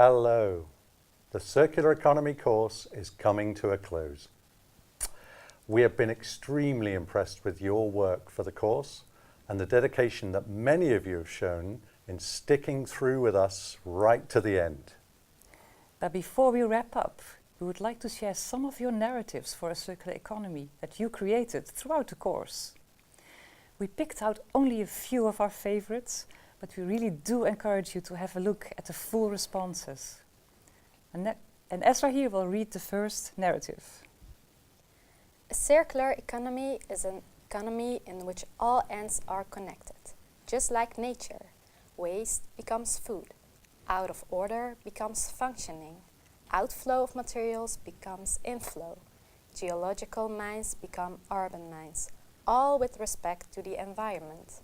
Hello. The Circular Economy course is coming to a close. We have been extremely impressed with your work for the course and the dedication that many of you have shown in sticking through with us right to the end. But before we wrap up, we would like to share some of your narratives for a circular economy that you created throughout the course. We picked out only a few of our favorites, but we really do encourage you to have a look at the full responses. And Ezra here will read the first narrative. A circular economy is an economy in which all ends are connected. Just like nature, waste becomes food, out of order becomes functioning, outflow of materials becomes inflow, geological mines become urban mines, all with respect to the environment.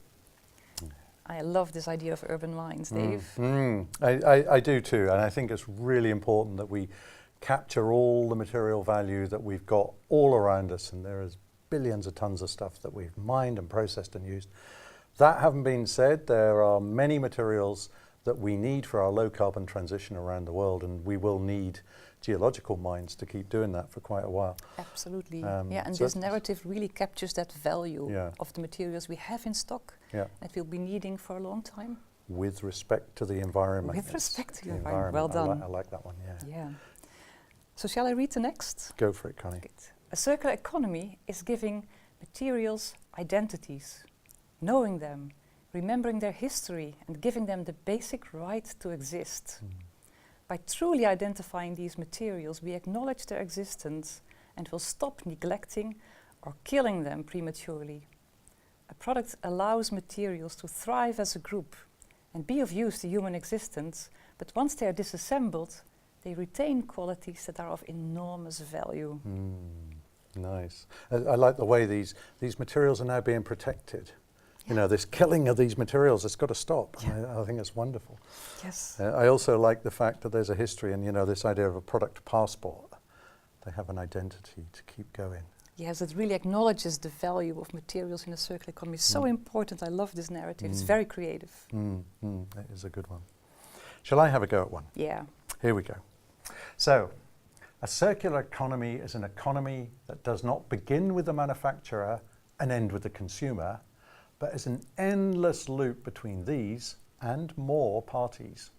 I love this idea of urban mines, Dave. I do too, and I think it's really important that we capture all the material value that we've got all around us, and there is billions of tons of stuff that we've mined and processed and used. That having been said, there are many materials that we need for our low carbon transition around the world, and we will need geological mines to keep doing that for quite a while. Absolutely. And so this narrative really captures that value of the materials we have in stock that we'll be needing for a long time. With respect to the environment. With respect to the environment. Well done. I like that one, yeah. So shall I read the next? Go for it, Connie. Good. A circular economy is giving materials identities, knowing them, remembering their history and giving them the basic right to exist. By truly identifying these materials, we acknowledge their existence and will stop neglecting or killing them prematurely. A product allows materials to thrive as a group and be of use to human existence, but once they are disassembled, they retain qualities that are of enormous value. Nice. I like the way these materials are now being protected. You know, this killing of these materials, it's got to stop. I think it's wonderful. Yes. I also like the fact that there's a history and, you know, this idea of a product passport. They have an identity to keep going. Yes, it really acknowledges the value of materials in a circular economy. It's so important. I love this narrative. It's very creative. That is a good one. Shall I have a go at one? Yeah. Here we go. So, a circular economy is an economy that does not begin with the manufacturer and end with the consumer, but is an endless loop between these and more parties.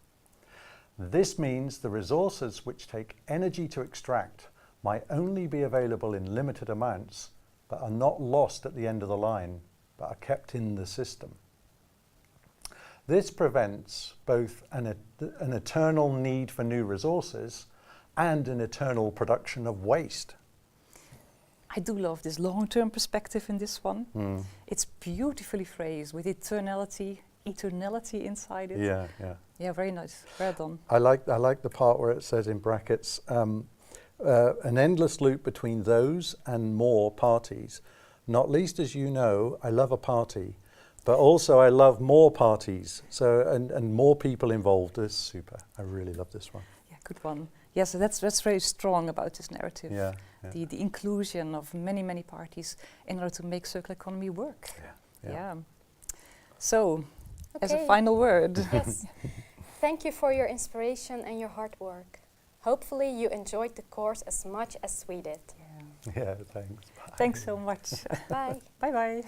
This means the resources which take energy to extract might only be available in limited amounts, but are not lost at the end of the line, but are kept in the system. This prevents both an eternal need for new resources and an eternal production of waste. I do love this long-term perspective in this one. It's beautifully phrased with eternality inside it. Yeah, very nice. Well done. I like the part where it says in brackets, an endless loop between those and more parties. Not least, as you know, I love a party, but also I love more parties. So and more people involved is super. I really love this one. Yeah, good one. Yes, that's very strong about this narrative. Yeah. The inclusion of many parties in order to make circular economy work. Yeah. So, as a final word. Yes. Thank you for your inspiration and your hard work. Hopefully you enjoyed the course as much as we did. Yeah, thanks. Bye. Thanks so much. Bye. Bye-bye.